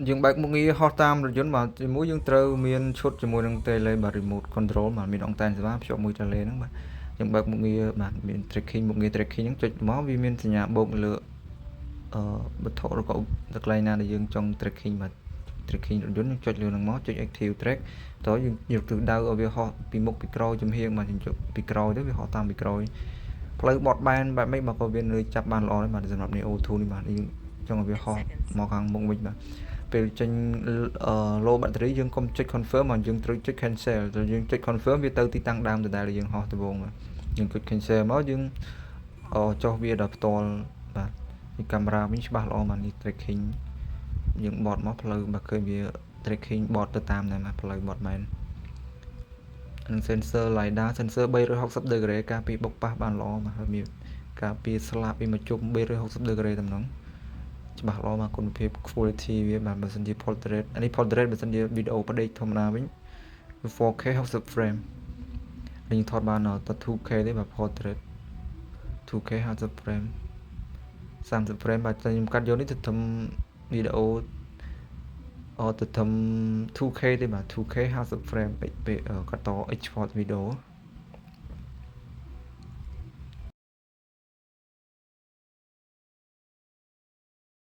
យើងបើកមុខងារហោះតាមរថយន្តបាទជាមួយយើងត្រូវមានឈុតជាមួយនឹង tele បាទ remote control បាទមានអង្តែនសេវាភ្ជាប់មួយ tele ហ្នឹងបាទយើងបើកមុខងារបាទមាន tracking មុខងារ tracking ហ្នឹងចុចមកវាមានសញ្ញាបូកលើវត្ថុឬក៏ទៅកន្លែងណាដែលយើងចង់ tracking បាទ tracking រថយន្តយើងចុចលើហ្នឹងមកចុច active track តោះយើងយកទិសដៅឲ្យវាហោះពីមុខពីក្រោយចំហៀងបាទយើងចុចពីក្រោយទៅវាហោះតាមពីក្រោយផ្លូវបត់បែនបែបម៉េចបាទក៏វានៅចាប់បានល្អដែរបាទសម្រាប់ Neo 2 នេះបាទយើងចង់ឲ្យវាហោះមកខាងមុខវិញបាទពេលចេញ low battery យើងកុំចុច confirm មកយើងត្រូវចុច cancel ទៅយើងចុច confirm វាទៅទីតាំងដើមដដែលយើងហោះដំបូងបាទយើងចុច cancel មកយើងចុះវាដល់ផ្ទាល់បាទពីកាមេរ៉ាវិញច្បាស់ល្អបាទនេះ tracking យើងបត់មកផ្លូវបើឃើញវា tracking បត់ទៅតាមដែរបាទផ្លូវបត់មែននិង sensor lidar sensor 360 degree ការពីបុកប៉ះបានល្អបាទហើយមានការពីស្លាបពីមកជុំ360 degree តំណងច្បាស់ល្អមកគុណភាព quality វាបាទបើសិនជា portrait អានេះ portrait បើសិនជាវីដេអូផ្ដេកធម្មតាវិញ 4K 60 frame ហើយយើងថតបានដល់ 2K ទេបាទ portrait 2K 50 frame 30 frame បាទខ្ញុំកាត់យកនេះទៅធ្វើវីដេអូទៅធ្វើ 2K ទេបាទ 2K 50 frame ពេកកាត់ត export វីដេអូ